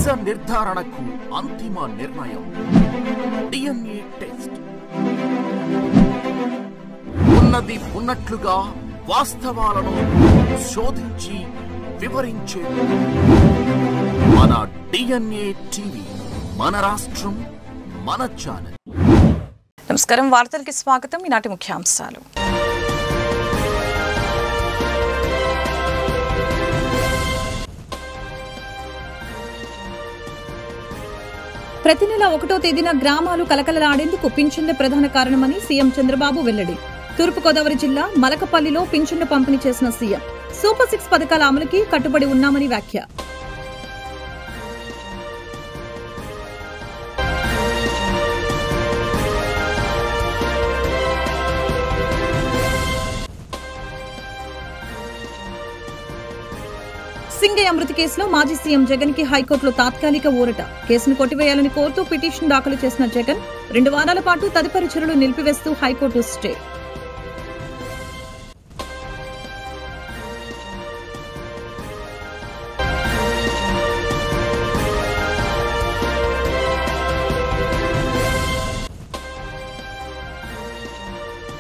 నిజ నిర్ధారణకు అంతిమ నిర్ణయం DNA టెస్ట్. ఉన్నది ఉన్నట్లుగా వాస్తవాలను శోధించి వివరించే మన DNA టీవీ, మన రాష్ట్రం, మన ఛానల్. నమస్కారం, వార్తలకి స్వాగతం. ఈనాటి ముఖ్యాంశాలు. ప్రతి నెల 1వ తేదీన గ్రామాలు కలకలలాడేందుకు పింఛన్ల ప్రధాన కారణమని సీఎం చంద్రబాబు వెల్లడి. తూర్పుగోదావరి జిల్లా మలకపల్లిలో పింఛన్లు పంపిణీ చేసిన సీఎం సూపర్ 6 పథకాల అమలుకి కట్టుబడి ఉన్నామని వ్యాఖ్య. సింగయ్య మృతి కేసులో మాజీ సీఎం జగన్ కి హైకోర్టులో తాత్కాలిక ఊరట. కేసును కొట్టివేయాలని కోరుతూ పిటిషన్ దాఖలు చేసిన జగన్ 2 వారాల పాటు తదుపరి చర్యలు నిలిపివేస్తూ హైకోర్టు స్టే.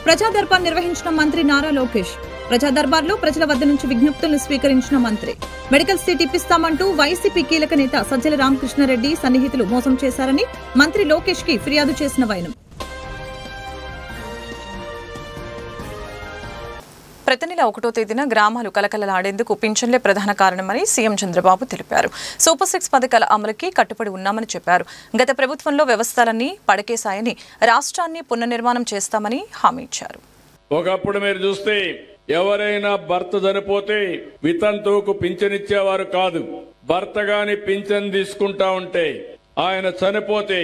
ప్రజా దర్బార్ నిర్వహించిన మంత్రి నారా లోకేష్. ప్రజా దర్బార్లో ప్రజల వద్ద నుంచి విజ్ఞప్తులను స్వీకరించిన మంత్రి. మెడికల్ సీట్ ఇప్పిస్తామంటూ వైసీపీ కీలక నేత సజ్జల రామకృష్ణారెడ్డి సన్నిహితులు మోసం చేశారని మంత్రి లోకేష్ కి ఫిర్యాదు చేసిన వైనం. ప్రతి నెల 1వ తేదీన గ్రామాలు కలకలలాడేందుకు పింఛన్లే ప్రధాన కారణమని సీఎం చంద్రబాబు తెలిపారు. సూపర్ 6 పథకాల అమలుకి కట్టుబడి ఉన్నామని చెప్పారు. గత ప్రభుత్వంలో వ్యవస్థలన్నీ పడకేశాయని, రాష్ట్రాన్ని పునర్నిర్మాణం చేస్తామని హామీ ఇచ్చారు. ఒకప్పుడు మీరు చూస్తే ఎవరైనా భర్త చనిపోతే వితంతువుకు పింఛన్ ఇచ్చేవారు కాదు. భర్త గాని పింఛన్ తీసుకుంటా ఉంటే ఆయన చనిపోతే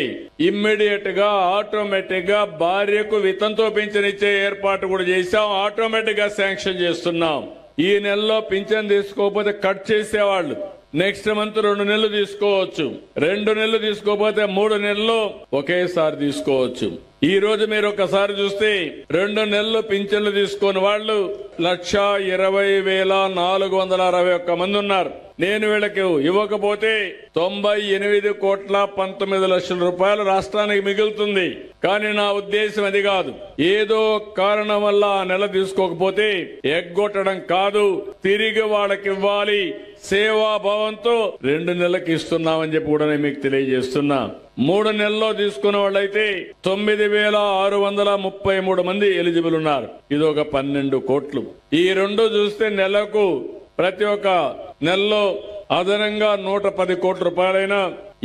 ఇమ్మీడియట్ గా ఆటోమేటిక్ గా భార్యకు వితంతువు పింఛన్ ఇచ్చే ఏర్పాటు కూడా చేశాం. ఆటోమేటిక్ గా శాంక్షన్ చేస్తున్నాం. ఈ నెలలో పింఛన్ తీసుకోకపోతే కట్ చేసేవాళ్ళు నెక్స్ట్ మంత్ 2 నెలలు తీసుకోవచ్చు. 2 నెలలు తీసుకోకపోతే 3 నెలలు ఒకేసారి తీసుకోవచ్చు. ఈ రోజు మీరు ఒకసారి చూస్తే 2 నెలలు పింఛన్లు తీసుకుని వాళ్ళు 1,20,461 మంది ఉన్నారు. నేను వీళ్ళకి ఇవ్వకపోతే 98,19,00,000 రూపాయలు రాష్ట్రానికి మిగులుతుంది. కానీ నా ఉద్దేశం అది కాదు. ఏదో కారణం వల్ల ఆ నెల తీసుకోకపోతే ఎగ్గొట్టడం కాదు, తిరిగి వాళ్ళకి ఇవ్వాలి. సేవాభావంతో 2 నెలలకు ఇస్తున్నామని చెప్పి కూడా నేను మీకు తెలియజేస్తున్నా. 3 నెలల్లో తీసుకున్న వాళ్ళైతే 9,633 మంది ఎలిజిబుల్ ఉన్నారు. ఇది ఒక 12 కోట్లు. ఈ 2 చూస్తే నెలకు ప్రతి ఒక్క నెలలో అదనంగా 110 కోట్ల రూపాయలైనా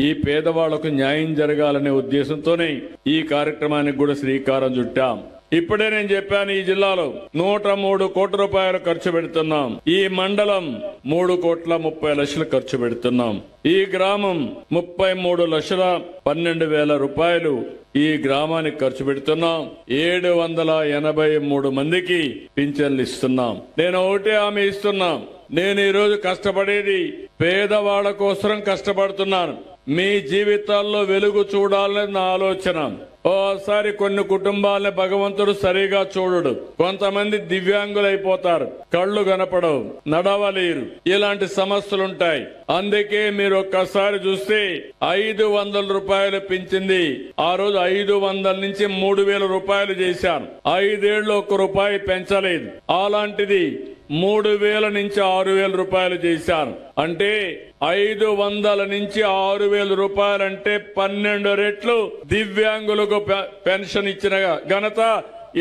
ఈ పేదవాళ్లకు న్యాయం జరగాలనే ఉద్దేశంతోనే ఈ కార్యక్రమానికి కూడా శ్రీకారం చుట్టాం. ఇప్పుడే నేను చెప్పాను, ఈ జిల్లాలో 103 కోట్ల రూపాయలు ఖర్చు పెడుతున్నాం. ఈ మండలం 3,30,00,000 ఖర్చు పెడుతున్నాం. ఈ గ్రామం 33,12,000 రూపాయలు ఈ గ్రామానికి ఖర్చు పెడుతున్నాం. 783 మందికి పింఛన్లు ఇస్తున్నాం. నేను ఒకటే హామీ ఇస్తున్నాం, నేను ఈ రోజు కష్టపడేది పేదవాళ్ల కోసం కష్టపడుతున్నాను. మీ జీవితాల్లో వెలుగు చూడాలని నా ఆలోచన. ఓసారి కొన్ని కుటుంబాలని భగవంతుడు సరిగా చూడడు. కొంతమంది దివ్యాంగులైపోతారు, కళ్ళు కనపడవు, నడవలేరు, ఇలాంటి సమస్యలుంటాయి. అందుకే మీరు ఒక్కసారి చూస్తే 500 రూపాయలు పెంచింది. ఆ రోజు 500 నుంచి 3,000 రూపాయలు చేశాను. 5 ఏళ్లు 1 రూపాయి పెంచలేదు. అలాంటిది 3,000 నుంచి 6,000 రూపాయలు చేశాను. అంటే 500 నుంచి 6,000 రూపాయలంటే 12 రెట్లు దివ్యాంగులకు పెన్షన్ ఇచ్చిన ఘనత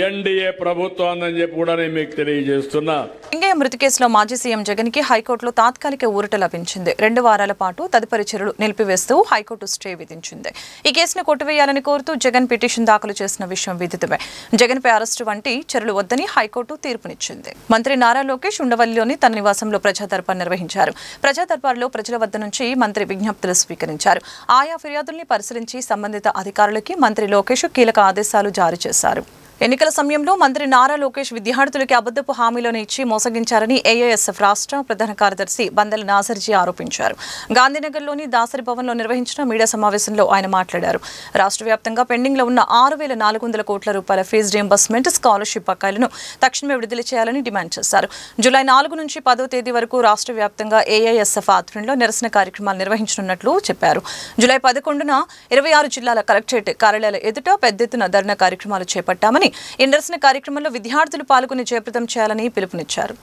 ఎన్డీఏ ప్రభుత్వాన్ని చెప్పి కూడా నేను మీకు తెలియజేస్తున్నా. సింగయ్య మృతి కేసులో మాజీ సీఎం జగన్ కి హైకోర్టులో తాత్కాలిక ఊరట లభించింది. 2 వారాల పాటు తదుపరి చర్యలు నిలిపివేస్తూ హైకోర్టు స్టే విధించింది. ఈ కేసును కొట్టివేయాలని కోరుతూ జగన్ పిటిషన్ దాఖలు చేసిన విషయం విదితమే. జగన్ పై అరెస్టు వంటి చర్యలు వద్దని హైకోర్టు తీర్పునిచ్చింది. మంత్రి నారా లోకేష్ ఉండవల్లిలోని తన నివాసంలో ప్రజా దర్బార్ నిర్వహించారు. ప్రజా దర్బార్లో ప్రజల వద్ద నుంచి మంత్రి విజ్ఞప్తులు స్వీకరించారు. ఆయా ఫిర్యాదుల్ని పరిశీలించి సంబంధిత అధికారులకి మంత్రి లోకేష్ కీలక ఆదేశాలు జారీ చేశారు. ఎన్నికల సమయంలో మంత్రి నారా లోకేష్ విద్యార్థులకి అబద్ధపు హామీలను ఇచ్చి మోసగించారని ఏఐఎస్ఎఫ్ రాష్ట్ర ప్రధాన కార్యదర్శి బందెల నాసర్జీ ఆరోపించారు. గాంధీనగర్లోని దాసరి భవన్లో నిర్వహించిన మీడియా సమావేశంలో ఆయన మాట్లాడారు. రాష్ట్ర వ్యాప్తంగా పెండింగ్లో ఉన్న 6,400 కోట్ల రూపాయల ఫీజు రీయింబర్స్మెంట్, స్కాలర్షిప్ బకాయిలను తక్షణమే విడుదల చేయాలని డిమాండ్ చేశారు. జూలై 4 నుంచి 10వ తేదీ వరకు రాష్ట్ర వ్యాప్తంగా ఏఐఎస్ఎఫ్ ఆధ్వర్యంలో నిరసన కార్యక్రమాలు నిర్వహించనున్నట్లు చెప్పారు. జూలై 11న 26 జిల్లాల కలెక్టరేట్ కార్యాలయాల ఎదుట పెద్ద ఎత్తున ధర్నా కార్యక్రమాలు చేపట్టామని, ఈ నిరసన కార్యక్రమంలో విద్యార్థులు పాల్గొని జయప్రదం చేయాలని పిలుపునిచ్చారు.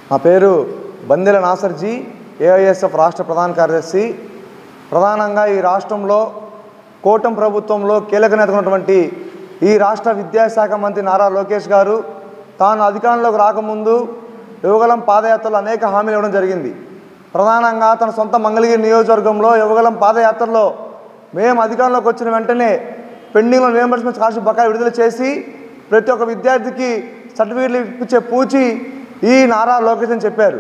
నా పేరు బందెల నాసర్జీ, ఏఐఎస్ఎఫ్ రాష్ట్ర ప్రధాన కార్యదర్శి. ప్రధానంగా ఈ రాష్ట్రంలో కూటమి ప్రభుత్వంలో కీలక నేత ఉన్నటువంటి ఈ రాష్ట్ర విద్యాశాఖ మంత్రి నారా లోకేష్ గారు తాను అధికారంలోకి రాకముందు యువగలం పాదయాత్రలో అనేక హామీలు ఇవ్వడం జరిగింది. ప్రధానంగా తన సొంత మంగళగిరి నియోజకవర్గంలో యువగలం పాదయాత్రలో మేము అధికారంలోకి వచ్చిన వెంటనే పెండింగ్లో రీయింబర్స్మెంట్ స్కాలర్షిప్ బకాయి విడుదల చేసి ప్రతి ఒక్క విద్యార్థికి సర్టిఫికేట్లు ఇప్పించే పూచి ఈ నారా లోకేష్ అని చెప్పారు.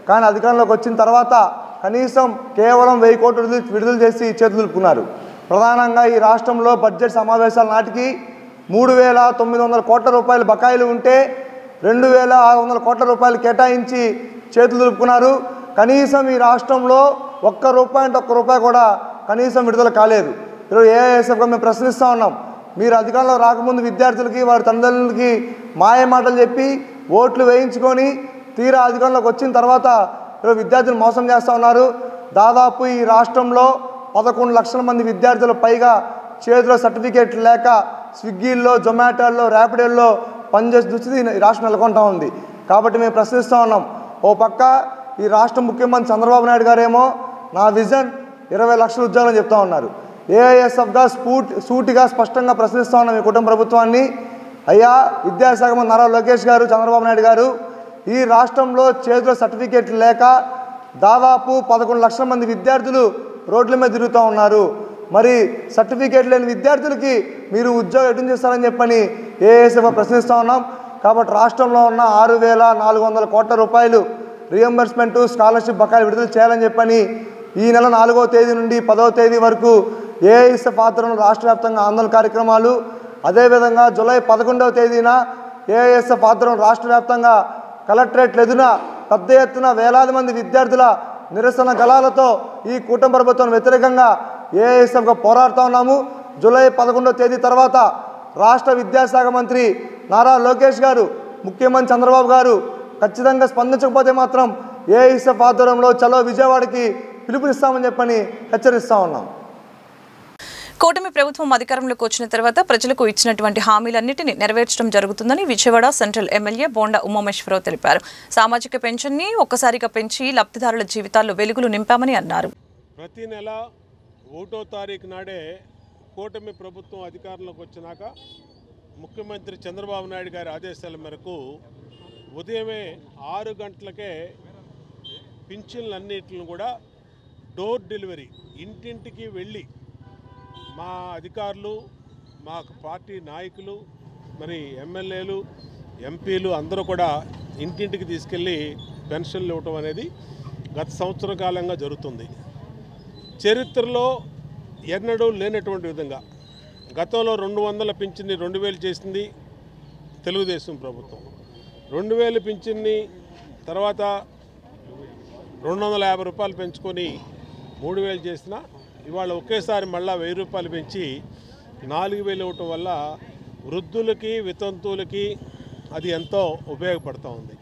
కానీ అధికారంలోకి వచ్చిన తర్వాత కనీసం కేవలం 1000 కోట్లు విడుదల చేసి చేతులు దులుపుకున్నారు. ప్రధానంగా ఈ రాష్ట్రంలో బడ్జెట్ సమావేశాల నాటికి 3,900 కోట్ల రూపాయల బకాయిలు ఉంటే 2,600 కోట్ల రూపాయలు కేటాయించి చేతులు దులుపుకున్నారు. కనీసం ఈ రాష్ట్రంలో ఒక్క రూపాయి కూడా కనీసం విడుదల కాలేదు. ఈరోజు ఏఐఎస్ఎఫ్గా మేము ప్రశ్నిస్తూ ఉన్నాం. మీరు అధికారంలో రాకముందు విద్యార్థులకి వారి తల్లిదండ్రులకి మాయ మాటలు చెప్పి ఓట్లు వేయించుకొని తీరా అధికారంలోకి వచ్చిన తర్వాత ఈరోజు విద్యార్థులు మోసం చేస్తూ ఉన్నారు. దాదాపు ఈ రాష్ట్రంలో 11 లక్షల మంది విద్యార్థులు పైగా చేతిలో సర్టిఫికేట్లు లేక స్విగ్గీల్లో, జొమాటోల్లో, ర్యాపిడోల్లో పనిచేసే దుస్థితి ఈ రాష్ట్రం నెలకొంటా ఉంది. కాబట్టి మేము ప్రశ్నిస్తూ ఉన్నాం. ఓ పక్క ఈ రాష్ట్ర ముఖ్యమంత్రి చంద్రబాబు నాయుడు గారేమో నా విజన్ 20 లక్షల ఉద్యోగాలు చెప్తా ఉన్నారు. ఏఐఎస్ఎఫ్గా సూటిగా స్పష్టంగా ప్రశ్నిస్తూ ఉన్నాం ఈ కుటుంబ ప్రభుత్వాన్ని. అయ్యా విద్యాశాఖ మంత్రి నారా లోకేష్ గారు, చంద్రబాబు నాయుడు గారు, ఈ రాష్ట్రంలో చేతిలో సర్టిఫికేట్లు లేక దాదాపు 11 లక్షల మంది విద్యార్థులు రోడ్ల మీద తిరుగుతూ ఉన్నారు. మరి సర్టిఫికేట్ లేని విద్యార్థులకి మీరు ఉద్యోగం ఎటు చేస్తారని చెప్పని ఏఐఎస్ఎఫ్ ప్రశ్నిస్తూ ఉన్నాం. కాబట్టి రాష్ట్రంలో ఉన్న 6,400 కోట్ల రూపాయలు రీయింబర్స్మెంటు, స్కాలర్షిప్ బకాయిలు విడుదల చేయాలని చెప్పని ఈ నెల 4వ తేదీ నుండి 10వ తేదీ వరకు ఏఐఎస్ఎఫ్ ఆధ్వర్యంలో రాష్ట్ర వ్యాప్తంగా ఆందోళన కార్యక్రమాలు, అదేవిధంగా జూలై 11వ తేదీన ఏఐఎస్ఎఫ్ ఆధ్వర్యంలో రాష్ట్ర వ్యాప్తంగా కలెక్టరేట్ల ఎదున పెద్ద ఎత్తున వేలాది మంది విద్యార్థుల నిరసన గళాలతో ఈ కూటమి ప్రభుత్వం వ్యతిరేకంగా ఏఐఎస్ఎఫ్గా పోరాడుతూ ఉన్నాము. జూలై 11వ తేదీ తర్వాత రాష్ట్ర విద్యాశాఖ మంత్రి నారా లోకేష్ గారు, ముఖ్యమంత్రి చంద్రబాబు గారు ఖచ్చితంగా స్పందించకపోతే మాత్రం ఏఐఎస్ఎఫ్ ఆధ్వర్యంలో చలో విజయవాడకి పిలుపునిస్తామని చెప్పని హెచ్చరిస్తూ ఉన్నాం. కూటమి ప్రభుత్వం అధికారంలోకి వచ్చిన తర్వాత ప్రజలకు ఇచ్చినటువంటి హామీలన్నింటినీ నెరవేర్చడం జరుగుతుందని విజయవాడ సెంట్రల్ ఎమ్మెల్యే బోండా ఉమామేశ్వరరావు తెలిపారు. సామాజిక పెన్షన్ని ఒక్కసారిగా పెంచి లబ్ధిదారుల జీవితాల్లో వెలుగులు నింపామని అన్నారు. ప్రతి నెల 1వ తారీఖు నాడే కూటమి ప్రభుత్వం అధికారంలోకి వచ్చినాక ముఖ్యమంత్రి చంద్రబాబు నాయుడు గారి ఆదేశాల మేరకు ఉదయమే 6 గంటలకే పింఛన్లన్నిటిని కూడా డోర్ డెలివరీ ఇంటింటికి వెళ్ళి మా అధికారులు, మా పార్టీ నాయకులు, మరి ఎమ్మెల్యేలు, ఎంపీలు అందరూ కూడా ఇంటింటికి తీసుకెళ్ళి పెన్షన్లు ఇవ్వటం అనేది గత సంవత్సర కాలంగా జరుగుతుంది. చరిత్రలో ఎన్నడూ లేనటువంటి విధంగా గతంలో 200 పింఛన్ని 2000 చేసింది తెలుగుదేశం ప్రభుత్వం. 2000 పింఛన్ని తర్వాత 250 రూపాయలు పెంచుకొని 3000 చేసిన ఇవాళ ఒకేసారి మళ్ళీ 1000 రూపాయలు పెంచి 4000 ఇవ్వటం వల్ల వృద్ధులకి, వితంతువులకి అది ఎంతో ఉపయోగపడుతూ ఉంది.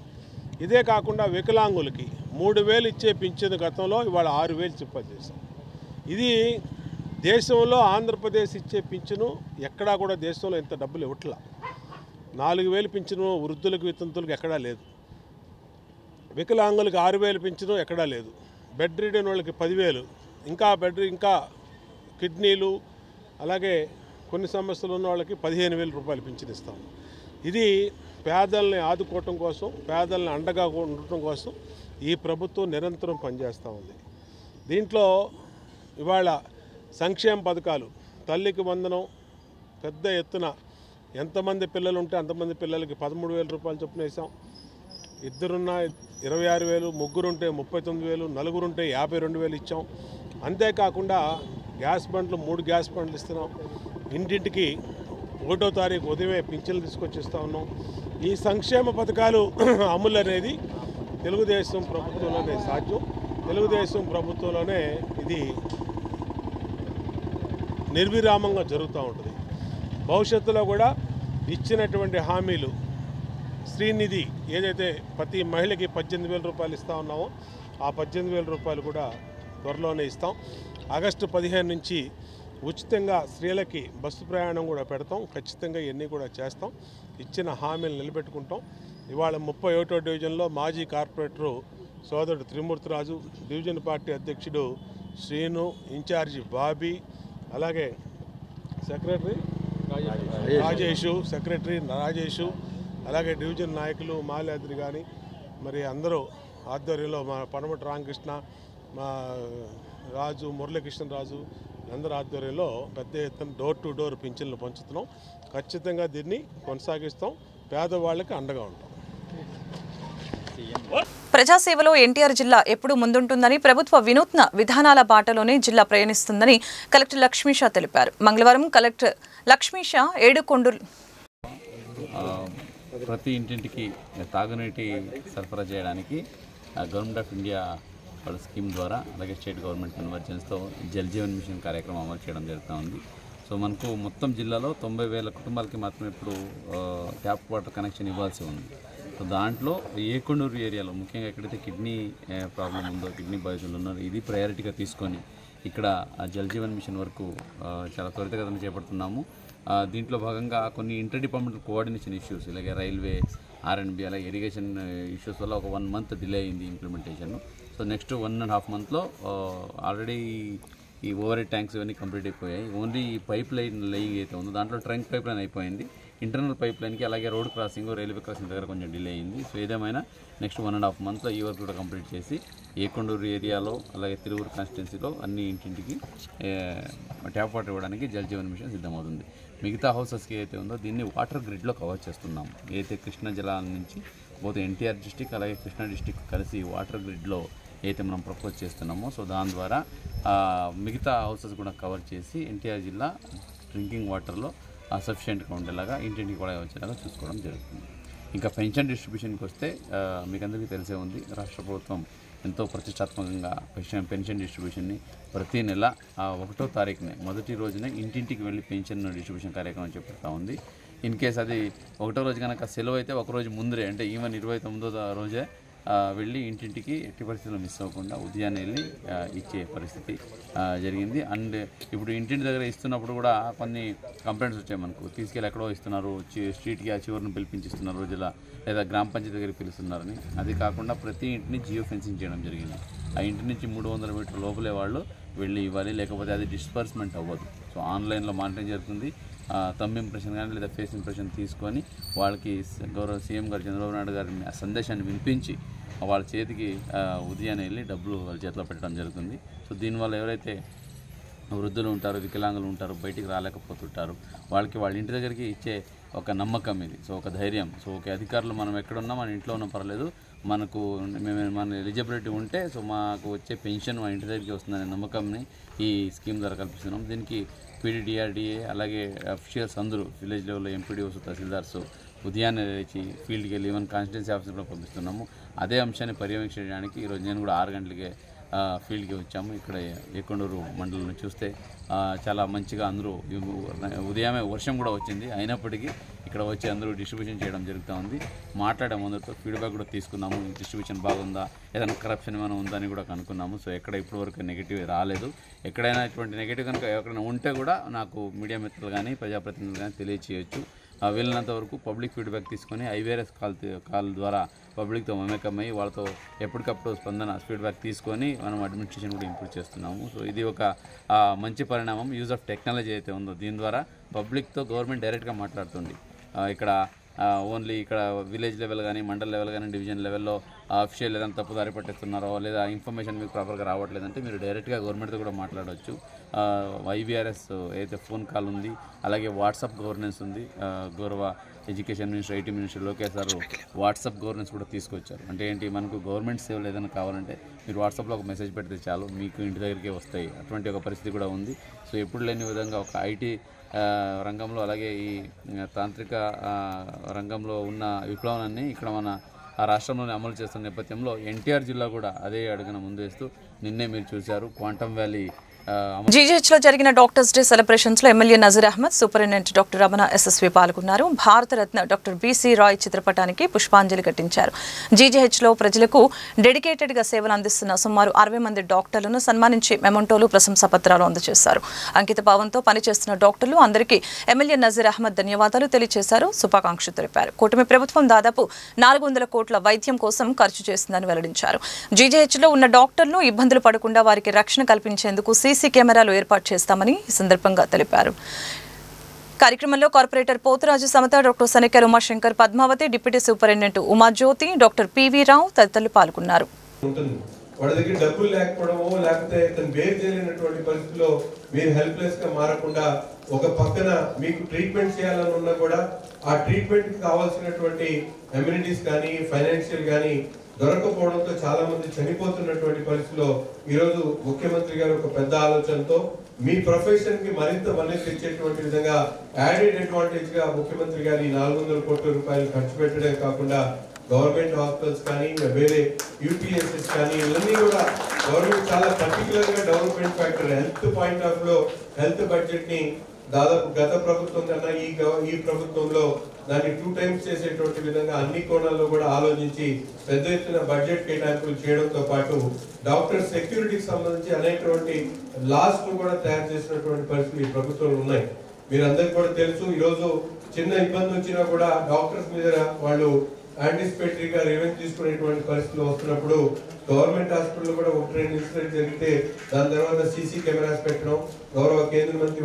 ఇదే కాకుండా వికలాంగులకి 3000 ఇచ్చే పింఛను గతంలో ఇవాళ 6000 చెప్పాలి చేశాం. ఇది దేశంలో ఆంధ్రప్రదేశ్ ఇచ్చే పింఛను ఎక్కడా కూడా దేశంలో ఇంత డబ్బులు ఇవ్వట్లా. 4000 పింఛను వృద్ధులకు, వితంతులకు ఎక్కడా లేదు. వికలాంగులకు 6000 పింఛను ఎక్కడా లేదు. బెడ్ రిడెన్ వాళ్ళకి 10,000, ఇంకా కిడ్నీలు అలాగే కొన్ని సమస్యలు ఉన్న వాళ్ళకి 15,000 రూపాయలు పింఛన్ ఇస్తాం. ఇది పేదల్ని ఆదుకోవటం కోసం, పేదల్ని అండగా ఉండటం కోసం ఈ ప్రభుత్వం నిరంతరం పనిచేస్తూ ఉంది. దీంట్లో ఇవాళ సంక్షేమ పథకాలు, తల్లికి వందనం పెద్ద ఎత్తున ఎంతమంది పిల్లలు ఉంటే అంతమంది పిల్లలకి 13,000 రూపాయలు చొప్పున వేసాం. ఇద్దరున్న 26,000, ముగ్గురుంటే 39,000, నలుగురుంటే 52,000 ఇచ్చాం. అంతేకాకుండా గ్యాస్ బండ్లు 3 గ్యాస్ బండ్లు ఇస్తున్నాం. ఇంటింటికి 1వ తారీఖు ఉదయమే పింఛన్లు తీసుకొచ్చి ఇస్తూ ఉన్నాం. ఈ సంక్షేమ పథకాలు అమలు అనేది తెలుగుదేశం ప్రభుత్వంలోనే సాధ్యం. తెలుగుదేశం ప్రభుత్వంలోనే ఇది నిర్విరామంగా జరుగుతూ ఉంటుంది. భవిష్యత్తులో కూడా ఇచ్చినటువంటి హామీలు శ్రీనిధి ఏదైతే ప్రతి మహిళకి 18,000 రూపాయలు ఇస్తూ ఉన్నామో ఆ 18,000 రూపాయలు కూడా త్వరలోనే ఇస్తాం. ఆగస్టు 15 నుంచి ఉచితంగా స్త్రీలకి బస్సు ప్రయాణం కూడా పెడతాం. ఖచ్చితంగా ఇవన్నీ కూడా చేస్తాం. ఇచ్చిన హామీలు నిలబెట్టుకుంటాం. ఇవాళ 31వ డివిజన్లో మాజీ కార్పొరేటరు సోదరుడు త్రిమూర్తిరాజు, డివిజన్ పార్టీ అధ్యక్షుడు శ్రీను, ఇన్ఛార్జి బాబీ, అలాగే సెక్రటరీ రాజేషు, అలాగే డివిజన్ నాయకులు మాల్యాద్రి కానీ మరి అందరూ ఆధ్వర్యంలో మా పనమటి రామకృష్ణ, మా రాజు, మురళీకృష్ణరాజు అందరూ ఆధ్వర్యంలో పెద్ద ఎత్తున డోర్ టు డోర్ పింఛన్లు పంచుతున్నాం. ఖచ్చితంగా దీన్ని కొనసాగిస్తాం. పేదవాళ్ళకి అండగా ఉంటాం. ప్రజాసేవలో ఎన్టీఆర్ జిల్లా ఎప్పుడు ముందుంటుందని, ప్రభుత్వ వినూత్న విధానాల బాటలోనే జిల్లా ప్రయాణిస్తుందని కలెక్టర్ లక్ష్మీషా తెలిపారు. మంగళవారం కలెక్టర్ లక్ష్మీషా ఏడుకొండూరు ప్రతి ఇంటింటికి తాగునీటి సరఫరా చేయడానికి గవర్నమెంట్ ఆఫ్ ఇండియా వాళ్ళ స్కీమ్ ద్వారా, అలాగే స్టేట్ గవర్నమెంట్ కన్వర్జెన్స్తో జల్ జీవన్ మిషన్ కార్యక్రమం అమలు చేయడం జరుగుతూ ఉంది. సో మనకు మొత్తం జిల్లాలో 90,000 కుటుంబాలకి మాత్రమే ఇప్పుడు ట్యాప్ వాటర్ కనెక్షన్ ఇవ్వాల్సి ఉంది. సో దాంట్లో ఏకొండూరు ఏరియాలో ముఖ్యంగా ఎక్కడైతే కిడ్నీ ప్రాబ్లం ఉందో, కిడ్నీ బాధితులు ఉన్నారో, ఇది ప్రయారిటీగా తీసుకొని ఇక్కడ జల్ జీవన్ మిషన్ వరకు చాలా త్వరితగతిన చేపడుతున్నాము. దీంట్లో భాగంగా కొన్ని ఇంటర్ డిపార్ట్మెంటల్ కోఆర్డినేషన్ ఇష్యూస్, ఇలాగే రైల్వే, R&B, అలాగే ఇరిగేషన్ ఇష్యూస్ వల్ల ఒక 1 మంత్ డిలే అయింది ఇంప్లిమెంటేషన్. సో నెక్స్ట్ 1.5 మంత్లో ఆల్రెడీ ఈ ఓవర్ హెడ్ ట్యాంక్స్ ఇవన్నీ కంప్లీట్ అయిపోయాయి. ఓన్లీ ఈ పైప్ లైన్ లేయింగ్ అయితే ఉందో దాంట్లో ట్రంక్ పైప్ లైన్ అయిపోయింది. ఇంటర్నల్ పైప్ లైన్కి అలాగే రోడ్ క్రాసింగ్, రైల్వే క్రాసింగ్ దగ్గర కొంచెం డిలే అయింది. సో ఏదేమైనా నెక్స్ట్ 1.5 మంత్లో ఈ వర్క్ కూడా కంప్లీట్ చేసి ఏకొండూరు ఏరియాలో అలాగే తిరువురు కాన్స్టిట్యున్సీలో అన్ని ఇంటింటికి ట్యాప్ వాటర్ ఇవ్వడానికి జల్ జీవన్ మిషన్ సిద్ధమవుతుంది. మిగతా హౌసెస్కి అయితే ఉందో దీన్ని వాటర్ గ్రిడ్లో కవర్ చేస్తున్నాం. ఏదైతే కృష్ణా జలాల నుంచి పోతే ఎన్టీఆర్ డిస్టిక్ అలాగే కృష్ణా డిస్టిక్ కలిసి వాటర్ గ్రిడ్లో అయితే మనం ప్రపోజ్ చేస్తున్నామో, సో దాని ద్వారా మిగతా హౌసెస్ కూడా కవర్ చేసి ఎన్టీఆర్ జిల్లా డ్రింకింగ్ వాటర్లో సఫిషియెంట్గా ఉండేలాగా ఇంటింటికి కూడా వచ్చేలాగా చూసుకోవడం జరుగుతుంది. ఇంకా పెన్షన్ డిస్ట్రిబ్యూషన్కి వస్తే మీకు అందరికీ తెలిసే ఉంది, రాష్ట్ర ప్రభుత్వం ఎంతో ప్రతిష్టాత్మకంగా పెన్షన్ డిస్ట్రిబ్యూషన్ని ప్రతి నెల 1వ తారీఖునే మొదటి రోజునే ఇంటింటికి వెళ్ళి పెన్షన్ డిస్ట్రిబ్యూషన్ కార్యక్రమం చేపడతా ఉంది. ఇన్ కేస్ అది 1వ రోజు కనుక సెలవు అయితే ఒకరోజు ముందరే, అంటే ఈవెన్ 29వ రోజే వెళ్ళి ఇంటింటికి ఎట్టి పరిస్థితుల్లో మిస్ అవ్వకుండా ఉదయాన్నే వెళ్ళి ఇచ్చే పరిస్థితి జరిగింది. అండ్ ఇప్పుడు ఇంటింటి దగ్గర ఇస్తున్నప్పుడు కూడా కొన్ని కంప్లైంట్స్ వచ్చాయి మనకు, తీసుకెళ్ళి ఎక్కడో ఇస్తున్నారు, స్ట్రీట్కి ఆ చివరిని పిలిపించిస్తున్నారు రోజుల, లేదా గ్రామ పంచాయతీ దగ్గర పిలుస్తున్నారని. అది కాకుండా ప్రతి ఇంటిని జియో ఫెన్సింగ్ చేయడం జరిగింది. ఆ ఇంటి నుంచి 300 మీటర్ల లోపలే వాళ్ళు వెళ్ళి ఇవ్వాలి, లేకపోతే అది డిస్పర్స్మెంట్ అవ్వదు. సో ఆన్లైన్లో మానిటరింగ్ జరుగుతుంది. థంబ్ ఇంప్రెషన్ కానీ లేదా ఫేస్ ఇంప్రెషన్ తీసుకొని వాళ్ళకి గౌరవ సీఎం గారు చంద్రబాబు నాయుడు గారి సందేశాన్ని వినిపించి వాళ్ళ చేతికి ఉదయాన్నే వెళ్ళి డబ్బులు వాళ్ళ చేతిలో పెట్టడం జరుగుతుంది. సో దీనివల్ల ఎవరైతే వృద్ధులు ఉంటారు, వికలాంగులు ఉంటారు, బయటికి రాలేకపోతుంటారు, వాళ్ళకి వాళ్ళ ఇంటి దగ్గరికి ఇచ్చే ఒక నమ్మకం ఇది. సో ఒక ధైర్యం. సో ఒక అధికారులు మనం ఎక్కడున్నా మన ఇంట్లో ఉన్నా పర్లేదు, మనకు మన ఎలిజిబిలిటీ ఉంటే సో మాకు వచ్చే పెన్షన్ మా ఇంటి దగ్గరికి వస్తుందనే నమ్మకంని ఈ స్కీమ్ ద్వారా కల్పిస్తున్నాం. దీనికి PDDRDA అలాగే అఫీషియల్స్ అందరూ విలేజ్ లెవెల్లో ఎంపీడీఓస్, తహసీల్దార్స్ ఉదయాన్నే లేచి ఫీల్డ్కి వెళ్ళి ఈవెన్ కాన్స్టిట్యున్సీ ఆఫీస్ కూడా పంపిస్తున్నాము. అదే అంశాన్ని పర్యవేక్షించడానికి ఈరోజు నేను కూడా 6 గంటలకే ఫీల్డ్కి వచ్చాము. ఇక్కడ ఏకొండూరు మండలం చూస్తే చాలా మంచిగా అందరూ ఉదయమే వర్షం కూడా వచ్చింది, అయినప్పటికీ ఇక్కడ వచ్చి అందరూ డిస్ట్రిబ్యూషన్ చేయడం జరుగుతూ ఉంది. మాట్లాడాము, అందరితో ఫీడ్బ్యాక్ కూడా తీసుకున్నాము. డిస్ట్రిబ్యూషన్ బాగుందా, ఏదైనా కరప్షన్ ఏమైనా ఉందా అని కూడా కనుక్కున్నాము. సో ఎక్కడ ఇప్పటివరకు నెగిటివ్ రాలేదు. ఎక్కడైనా ఇటువంటి నెగిటివ్ కనుక ఎక్కడైనా ఉంటే కూడా నాకు మీడియా మిత్రులు కానీ ప్రజాప్రతినిధులు కానీ తెలియచేయచ్చు. వీళ్ళనంత వరకు పబ్లిక్ ఫీడ్బ్యాక్ తీసుకొని IVRS కాల్ ద్వారా పబ్లిక్తో మమేకమై వాళ్ళతో ఎప్పటికప్పుడు స్పందన ఫీడ్బ్యాక్ తీసుకొని మనం అడ్మినిస్ట్రేషన్ కూడా ఇంప్రూవ్ చేస్తున్నాము. సో ఇది ఒక మంచి పరిణామం. యూజ్ ఆఫ్ టెక్నాలజీ అయితే ఉందో దీని ద్వారా పబ్లిక్తో గవర్నమెంట్ డైరెక్ట్గా మాట్లాడుతుంది. ఇక్కడ ఓన్లీ ఇక్కడ విలేజ్ లెవెల్ కానీ, మండల్ లెవెల్ కానీ, డివిజన్ లెవెల్లో అఫీషియల్ ఏదైనా తప్పుదారి పట్టిస్తున్నారో లేదా ఇన్ఫర్మేషన్ మీకు ప్రాపర్గా రావట్లేదంటే మీరు డైరెక్ట్గా గవర్నమెంట్తో కూడా మాట్లాడవచ్చు. ఐవీఆర్ఎస్ ఏదైతే ఫోన్ కాల్ ఉంది, అలాగే వాట్సాప్ గవర్నెన్స్ ఉంది. గౌరవ education minister, IT minister Lokesh గారు వాట్సాప్ గవర్నెన్స్ కూడా తీసుకొచ్చారు. అంటే ఏంటి, మనకు గవర్నమెంట్ సేవలు ఏదైనా కావాలంటే మీరు వాట్సాప్లో ఒక మెసేజ్ పెడితే చాలు, మీకు ఇంటి దగ్గరికి వస్తాయి. అటువంటి ఒక పరిస్థితి కూడా ఉంది. సో ఎప్పుడు లేని విధంగా ఒక ఐటీ రంగంలో అలాగే ఈ తాంత్రిక రంగంలో ఉన్న విప్లవాన్ని ఇక్కడ మన రాష్ట్రంలోనే అమలు చేస్తున్న నేపథ్యంలో ఎన్టీఆర్ జిల్లా కూడా అదే అడుగున ముందేస్తూ నిన్నే మీరు చూశారు క్వాంటమ్ వ్యాలీ జీజీహెచ్లో జరిగిన డాక్టర్స్ డే సెలబ్రేషన్స్ లో MLA Nazir Ahmed, superintendent doctor Ramana SSV పాల్గొన్నారు. భారతరత్న డాక్టర్ బీసీ రాయ్ చిత్రపటానికి పుష్పాంజలి ఘటించారు. జీజీహెచ్లో ప్రజలకు డెడికేటెడ్ గా సేవలు అందిస్తున్న సుమారు 60 మంది డాక్టర్లను సన్మానించి మెమంటోలు, ప్రశంసా పత్రాలు అందజేశారు. అంకిత భావంతో పనిచేస్తున్న డాక్టర్లు అందరికీ ఎమ్మెల్యే నజీర్ అహ్మద్ ధన్యవాదాలు తెలియజేశారు, శుభాకాంక్షలు తెలిపారు. కూటమి ప్రభుత్వం దాదాపు 400 కోట్ల వైద్యం కోసం ఖర్చు చేస్తుందని వెల్లడించారు. జీజీహెచ్లో ఉన్న డాక్టర్లు ఇబ్బందులు పడకుండా వారికి రక్షణ కల్పించేందుకు సీసీ కెమెరాలు ఏర్పాటు చేస్తామని ఈ సందర్భంగా తెలిపారు. కార్యక్రమంలో corporator Poturaju Samatha, doctor Sanikera Umashankar, Padmavathi, deputy superintendent Umajyothi, doctor PV Rao తదితరులు పాల్గొన్నారు. వాళ్ళ దగ్గర డబ్బులు లేకపోవడమో లేకపోతే తను బేర్ చేయలేనటువంటి పరిస్థితుల్లో మీరు హెల్ప్లెస్ గా మారకుండా ఒక పక్కన మీకు ట్రీట్మెంట్ చేయాలని ఉన్నా కూడా ఆ ట్రీట్మెంట్ కి కావాల్సినటువంటి అమ్యూనిటీస్ కానీ ఫైనాన్షియల్ కానీ దొరకపోవడంతో చాలా మంది చనిపోతున్నటువంటి పరిస్థితిలో ఈరోజు ముఖ్యమంత్రి గారు ఒక పెద్ద ఆలోచనతో మీ ప్రొఫెషన్ కి మరింత మన్నెలు తెచ్చేటువంటి విధంగా యాడెడ్ అడ్వాంటేజ్ గా ముఖ్యమంత్రి గారు ఈ 400 కోట్ల రూపాయలు ఖర్చు పెట్టడమే కాకుండా గవర్నమెంట్ హాస్పిటల్స్ కానీ వేరే యూపీఎస్ఎస్ కానీ ఇవన్నీ కూడా గవర్నమెంట్ చాలా పర్టికులర్ గా development factor health point of లో హెల్త్ బడ్జెట్ ని దాదాపు గత ప్రభుత్వం కన్నా ఈ ప్రభుత్వంలో దాన్ని 2 times చేసేటువంటి విధంగా అన్ని కోణాల్లో కూడా ఆలోచించి పెద్ద ఎత్తున బడ్జెట్ కేటాయింపులు చేయడంతో పాటు డాక్టర్ సెక్యూరిటీకి సంబంధించి అనేకటువంటి లాస్ ను కూడా తయారు చేసినటువంటి పరిస్థితులు ఈ ప్రభుత్వంలో ఉన్నాయి. మీరందరికీ కూడా తెలుసు, ఈరోజు చిన్న ఇబ్బంది వచ్చినా కూడా డాక్టర్స్ మీద వాళ్ళు యాంటిసిపేటరీ గా రివెంజ్ తీసుకునేటువంటి పరిస్థితులు వస్తున్నప్పుడు గవర్నమెంట్ హాస్పిటల్ కూడా 1-2 ఇన్సిడెంట్ జరిగితే దాని తర్వాత సీసీ కెమెరాస్ పెట్టడం, గౌరవ కేంద్ర మంత్రి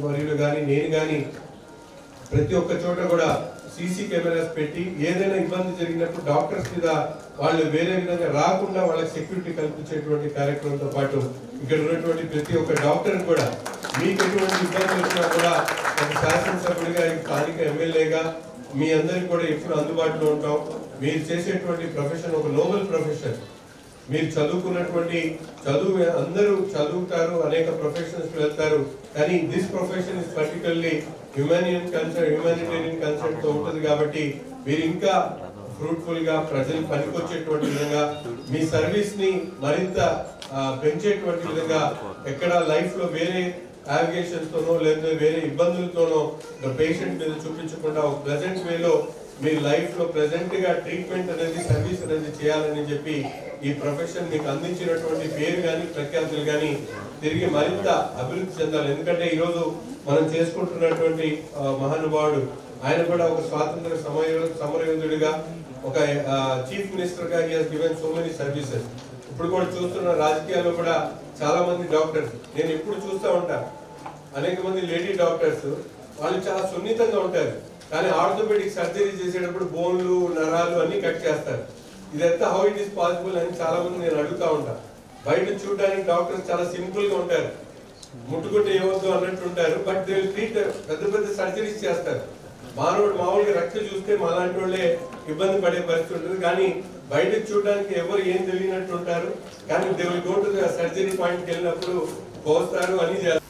వర్యులు కానీ నేను కానీ ప్రతి ఒక్క చోట కూడా సీసీ కెమెరాస్ పెట్టి ఏదైనా ఇబ్బంది జరిగినప్పుడు డాక్టర్స్ మీద వాళ్ళు వేరే విధంగా రాకుండా వాళ్ళకి సెక్యూరిటీ కల్పించేటువంటి కార్యక్రమంతో పాటు ఇక్కడ ఉన్నటువంటి ప్రతి ఒక్క డాక్టర్ కూడా మీకు ఎటువంటి ఇబ్బంది వచ్చినా కూడా ఒక శాసనసభ్యుడిగా స్థానిక ఎమ్మెల్యేగా మీ అందరికి కూడా ఎప్పుడు అందుబాటులో ఉంటాం. మీరు చేసేటువంటి ప్రొఫెషన్ ఒక నోబెల్ ప్రొఫెషన్. మీరు చదువుకున్నటువంటి చదువు అందరూ చదువుతారు, అనేక ప్రొఫెషన్స్ వెళ్తారు, కానీ this profession is particularly humanitarian concern తో ఉంటుంది. కాబట్టి మీరు ఇంకా ఫ్రూట్ఫుల్ గా ప్రజలు పనికొచ్చేటువంటి విధంగా మీ సర్వీస్ ని మరింత పెంచేటువంటి విధంగా ఎక్కడ లైఫ్ లో వేరే అలిగేషన్స్ తోనో లేదా వేరే ఇబ్బందులతోనో పేషెంట్ మీద చూపించకుండా ఒక ప్రెజెంట్ వేలో మీ లైఫ్ లో ప్రెజెంట్ గా ట్రీట్మెంట్ అనేది సర్వీస్ అనేది చేయాలని చెప్పి ఈ ప్రొఫెషన్ మీకు అందించినటువంటి పేరు కానీ ప్రఖ్యాతులు కానీ తిరిగి మరింత అభివృద్ధి చెందాలి. ఎందుకంటే ఈరోజు మనం చేసుకుంటున్నటువంటి మహానుభావుడు ఆయన కూడా ఒక స్వాతంత్ర సమరయోధుడిగా ఒక చీఫ్ మినిస్టర్ గా he has given so many services. ఇప్పుడు కూడా చూస్తున్న రాజకీయాల్లో కూడా చాలా మంది డాక్టర్స్ నేను ఎప్పుడు చూస్తూ ఉంటాను, అనేక మంది లేడీ డాక్టర్స్ వాళ్ళు చాలా సున్నితంగా ఉంటారు, కానీ ఆర్థోపెడిక్ సర్జరీ చేసేటప్పుడు బోన్లు నరాలు అన్ని కట్ చేస్తారు. ఇదంతా హౌ ఇట్ ఈస్ పాసిబుల్ అని చాలా మంది నేను అడుగుతా ఉంటాను. బయట చూడడానికి డాక్టర్స్ చాలా సింపుల్ గా ఉంటారు, ముట్టుకుంటే ఏమవుతుందో అన్నట్టు ఉంటారు, బట్ దే విల్ ట్రీట్ పెద్ద పెద్ద సర్జరీస్ చేస్తారు. మామూలుగా రక్త చూస్తే మాలాంటి వాళ్ళే ఇబ్బంది పడే పరిస్థితి ఉంటుంది, కానీ బయటకు చూడడానికి ఎవరు ఏం తెలియనట్టు ఉంటారు, కానీ they will go to the surgery పాయింట్కి వెళ్ళినప్పుడు పోస్తారు అని చేస్తారు.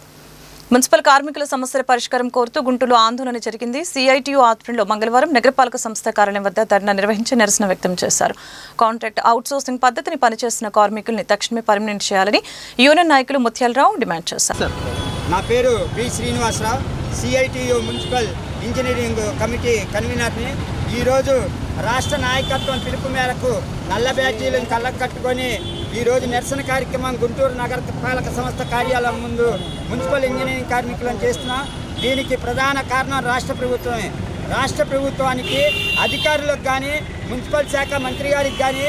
మున్సిపల్ కార్మికుల సమస్యల పరిష్కారం కోరుతూ గుంటూరులో ఆందోళన జరిగింది. సిఐటియు ఆధ్వర్యంలో మంగళవారం నగరపాలక సంస్థ కార్యాలయం వద్ద ధర్నా నిర్వహించి నిరసన వ్యక్తం చేశారు. కాంట్రాక్ట్ అవుట్సోర్సింగ్ పద్ధతిని పనిచేస్తున్న కార్మికుల్ని తక్షణమే పర్మనెంట్ చేయాలని యూనియన్ నాయకులు ముత్యాలరావు డిమాండ్ చేశారు. నా పేరు B Srinivasarao, CITU municipal engineering committee కన్వీనర్ని. ఈరోజు రాష్ట్ర నాయకత్వం పిలుపు మేరకు నల్ల బ్యాడ్జీలను కళ్ళకు కట్టుకొని ఈరోజు నిరసన కార్యక్రమం గుంటూరు నగరపాలక సంస్థ కార్యాలయం ముందు మున్సిపల్ ఇంజనీరింగ్ కార్మికులను చేస్తున్నాం. దీనికి ప్రధాన కారణం రాష్ట్ర ప్రభుత్వమే. రాష్ట్ర ప్రభుత్వానికి అధికారులకు కానీ మున్సిపల్ శాఖ మంత్రి గారికి కానీ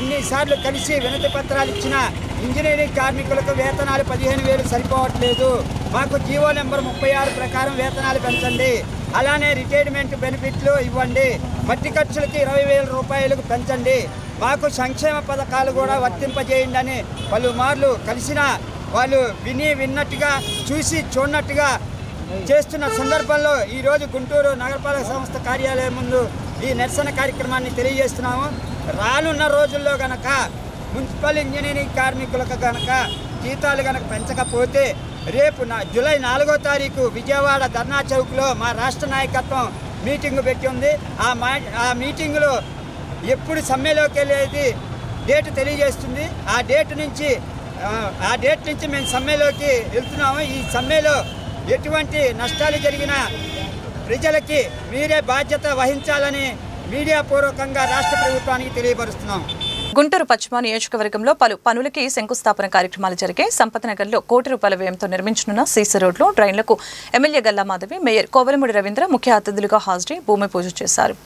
ఎన్నిసార్లు కలిసి వినతి పత్రాలు ఇచ్చినా ఇంజనీరింగ్ కార్మికులకు వేతనాలు 15,000 సరిపోవట్లేదు. మాకు జీవో నెంబర్ 36 ప్రకారం వేతనాలు పెంచండి, అలానే రిటైర్మెంట్ బెనిఫిట్లు ఇవ్వండి, మట్టి ఖర్చులకి 20,000 రూపాయలకు పెంచండి, మాకు సంక్షేమ పథకాలు కూడా వర్తింపజేయండి అని పలుమార్లు కలిసిన వాళ్ళు విన్నట్టుగా చూసి చూడనట్టుగా చేస్తున్న సందర్భంలో ఈరోజు గుంటూరు నగరపాలక సంస్థ కార్యాలయం ముందు ఈ నిరసన కార్యక్రమాన్ని తెలియజేస్తున్నాము. రానున్న రోజుల్లో గనక మున్సిపల్ ఇంజనీరింగ్ కార్మికులకు గనక జీతాలు గనక పెంచకపోతే రేపు జూలై 4వ తారీఖు విజయవాడ ధర్నా చౌక్లో మా రాష్ట్ర నాయకత్వం మీటింగు పెట్టి ఉంది. ఆ మీటింగులో ఎప్పుడు సమ్మెలోకి వెళ్ళేది డేట్ తెలియజేస్తుంది. ఆ డేట్ నుంచి మేము సమ్మెలోకి వెళ్తున్నాము. ఈ సమ్మెలో ఎటువంటి నష్టాలు జరిగినా ప్రజలకి మీరే బాధ్యత వహించాలని మీడియా పూర్వకంగా రాష్ట్ర ప్రభుత్వానికి తెలియపరుస్తున్నాం. గుంటూరు పశ్చిమ నియోజకవర్గంలో పలు పనులకి శంకుస్థాపన కార్యక్రమాలు జరిగాయి. సంపతనగర్లో కోటి రూపాయల వ్యయంతో నిర్మించనున్న సీసీ రోడ్లు, డ్రైన్లకు ఎమ్మెల్యే గల్లా మాధవి, మేయర్ కోవెలమూడి రవీంద్ర ముఖ్య అతిథులుగా హాజరై భూమి పూజ చేశారు.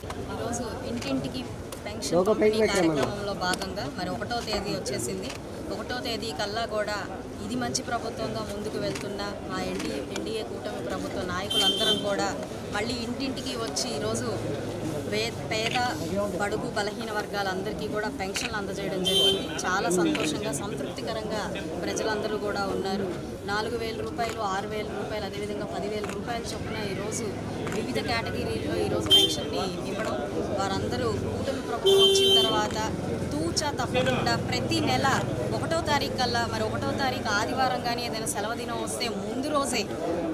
కార్యక్రమంలో భాగంగా మరి 1వ తేదీ వచ్చేసింది. 1వ తేదీ కల్లా కూడా ఇది మంచి ప్రభుత్వంగా ముందుకు వెళ్తున్న మా ఎన్డీఏ కూటమి ప్రభుత్వ నాయకులందరం కూడా మళ్ళీ ఇంటింటికి వచ్చి ఈరోజు పేద బడుగు బలహీన వర్గాలందరికీ కూడా పెన్షన్లు అందజేయడం జరిగింది. చాలా సంతోషంగా సంతృప్తికరంగా ప్రజలందరూ కూడా ఉన్నారు. 4,000 రూపాయలు, 6,000 రూపాయలు, అదేవిధంగా 10,000 రూపాయలు చొప్పున ఈరోజు వివిధ కేటగిరీల్లో ఈరోజు పెన్షన్ని ఇవ్వడం, వారందరూ కూటమి ప్రభుత్వం వచ్చిన తర్వాత తూచా తప్పకుండా ప్రతి నెల 1వ తారీఖు కల్లా మరి 1వ తారీఖు ఆదివారం కానీ ఏదైనా సెలవు దినం వస్తే ముందు రోజే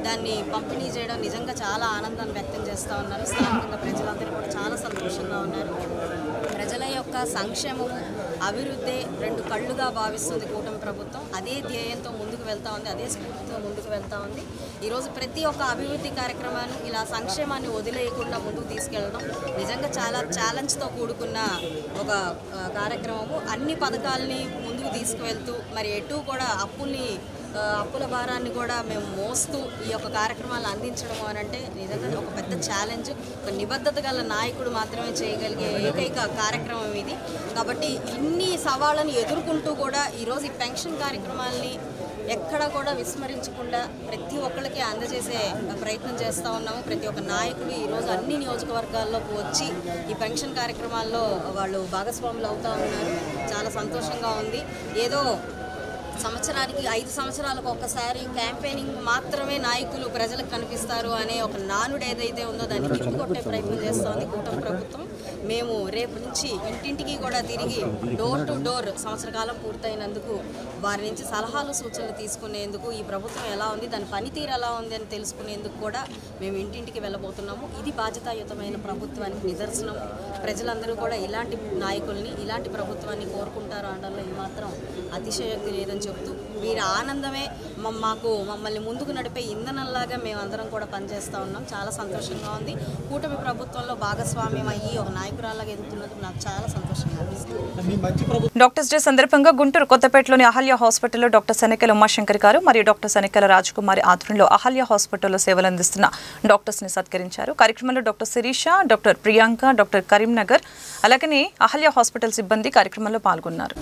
దాన్ని పంపిణీ చేయడం నిజంగా చాలా ఆనందాన్ని వ్యక్తం చేస్తూ ఉన్నారు. స్థానికంగా ప్రజలందరూ కూడా చాలా సంతోషంగా ఉన్నారు. ప్రజల యొక్క సంక్షేమము, అభివృద్ధి 2 కళ్ళుగా భావిస్తుంది కూటమి ప్రభుత్వం. అదే ధ్యేయంతో ముందుకు వెళ్తూ ఉంది, అదే స్ఫూర్తితో ముందుకు వెళ్తూ ఉంది. ఈరోజు ప్రతి ఒక్క అభివృద్ధి కార్యక్రమాన్ని ఇలా సంక్షేమాన్ని వదిలేయకుండా ముందుకు తీసుకెళ్ళడం నిజంగా చాలా ఛాలెంజ్తో కూడుకున్న ఒక కార్యక్రమము. అన్ని పథకాలని ముందుకు తీసుకువెళ్తూ మరి ఎటు కూడా అప్పుల భారాన్ని కూడా మేము మోస్తూ ఈ యొక్క కార్యక్రమాలను అందించడం అనంటే నిజంగా ఒక పెద్ద ఛాలెంజ్. ఒక నిబద్ధత గల నాయకుడు మాత్రమే చేయగలిగే ఏకైక కార్యక్రమం ఇది. కాబట్టి ఇన్ని సవాళ్ళను ఎదుర్కొంటూ కూడా ఈరోజు ఈ పెన్షన్ కార్యక్రమాలని ఎక్కడ కూడా విస్మరించకుండా ప్రతి ఒక్కరికి అందజేసే ప్రయత్నం చేస్తూ ఉన్నాము. ప్రతి ఒక్క నాయకుడు ఈరోజు అన్ని నియోజకవర్గాల్లోకి వచ్చి ఈ పెన్షన్ కార్యక్రమాల్లో వాళ్ళు భాగస్వాములు అవుతూ ఉన్నారు. చాలా సంతోషంగా ఉంది. ఏదో సంవత్సరానికి 5 సంవత్సరాలకు ఒక్కసారి క్యాంపెయినింగ్ మాత్రమే నాయకులు ప్రజలకు కనిపిస్తారు అనే ఒక నానుడు ఏదైతే ఉందో దాన్ని తిప్పికొట్టే ప్రయత్నం చేస్తోంది కూటమి ప్రభుత్వం. మేము రేపు నుంచి ఇంటింటికి కూడా తిరిగి డోర్ టు డోర్ సంవత్సర కాలం పూర్తయినందుకు వారి నుంచి సలహాలు సూచనలు తీసుకునేందుకు, ఈ ప్రభుత్వం ఎలా ఉంది, దాని పనితీరు ఎలా ఉంది అని తెలుసుకునేందుకు కూడా మేము ఇంటింటికి వెళ్ళబోతున్నాము. ఇది బాధ్యతాయుతమైన ప్రభుత్వానికి నిదర్శనం. ప్రజలందరూ కూడా ఇలాంటి నాయకుల్ని, ఇలాంటి ప్రభుత్వాన్ని కోరుకుంటారు అనడంలో ఏమాత్రం అతిశయోక్తి లేదని చెప్తూ వీరి ఆనందమే మమ్మల్ని ముందుకు నడిపే ఇంధనంలాగా మేమందరం కూడా పనిచేస్తూ ఉన్నాం. చాలా సంతోషంగా ఉంది. కూటమి ప్రభుత్వంలో భాగస్వామ్యం అయ్యి ఒక నాయకురాలాగా ఎదుగుతున్నందుకు నాకు చాలా సంతోషంగా అనిపిస్తుంది. డాక్టర్స్ డే సందర్భంగా గుంటూరు కొత్తపేటలోని అహల్య హాస్పిటల్లో డాక్టర్ శనికల ఉమాశంకర్ గారు మరియు డాక్టర్ శనికల రాజకుమారి ఆధ్వర్యంలో అహల్య హాస్పిటల్లో సేవలు అందిస్తున్న డాక్టర్స్ ని సత్కరించారు. కార్యక్రమంలో doctor Sirisha, doctor Priyanka, doctor Karimnagar అలాగనే అహల్య హాస్పిటల్ సిబ్బంది కార్యక్రమంలో పాల్గొన్నారు.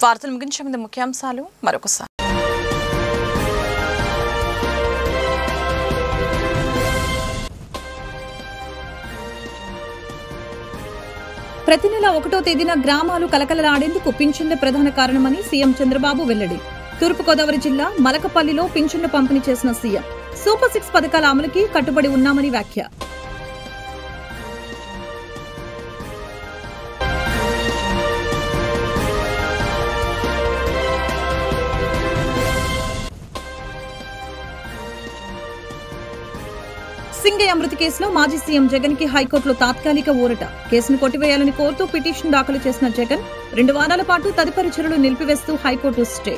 వార్తలు ముగించే ముందు ముఖ్యాంశాలు మరొకసారి. ప్రతి నెల 1వ తేదీన గ్రామాలు కలకలలాడేందుకు పింఛన్ల ప్రధాన కారణమని సీఎం చంద్రబాబు వెల్లడి. తూర్పుగోదావరి జిల్లా మలకపల్లిలో పింఛన్లు పంపిణీ చేసిన సీఎం సూపర్ 6 పథకాల అమలుకి కట్టుబడి ఉన్నామని వ్యాఖ్య. సింగయ్య మృతి కేసులో మాజీ సీఎం జగన్ కి హైకోర్టులో తాత్కాలిక ఊరట. కేసును కొట్టివేయాలని కోరుతూ పిటిషన్ దాఖలు చేసిన జగన్ 2 వారాల పాటు తదుపరి చర్యలు నిలిపివేస్తూ హైకోర్టు స్టే.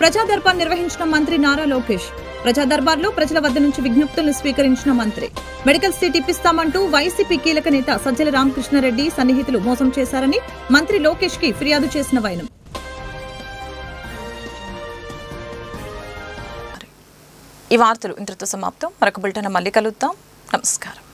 ప్రజా దర్బార్ నిర్వహించిన మంత్రి నారా లోకేష్. ప్రజా దర్బార్లో ప్రజల వద్ద నుంచి విజ్ఞప్తులను స్వీకరించిన మంత్రి. మెడికల్ సీట్ ఇప్పిస్తామంటూ వైసీపీ కీలక నేత సజ్జల రామకృష్ణారెడ్డి సన్నిహితులు మోసం చేశారని మంత్రి లోకేష్ కి ఫిర్యాదు చేసిన వైనం. ఈ వార్తలు ఇంతటితో సమాప్తం. మరొక బులెటిన్ మళ్ళీ కలుద్దాం. నమస్కారం.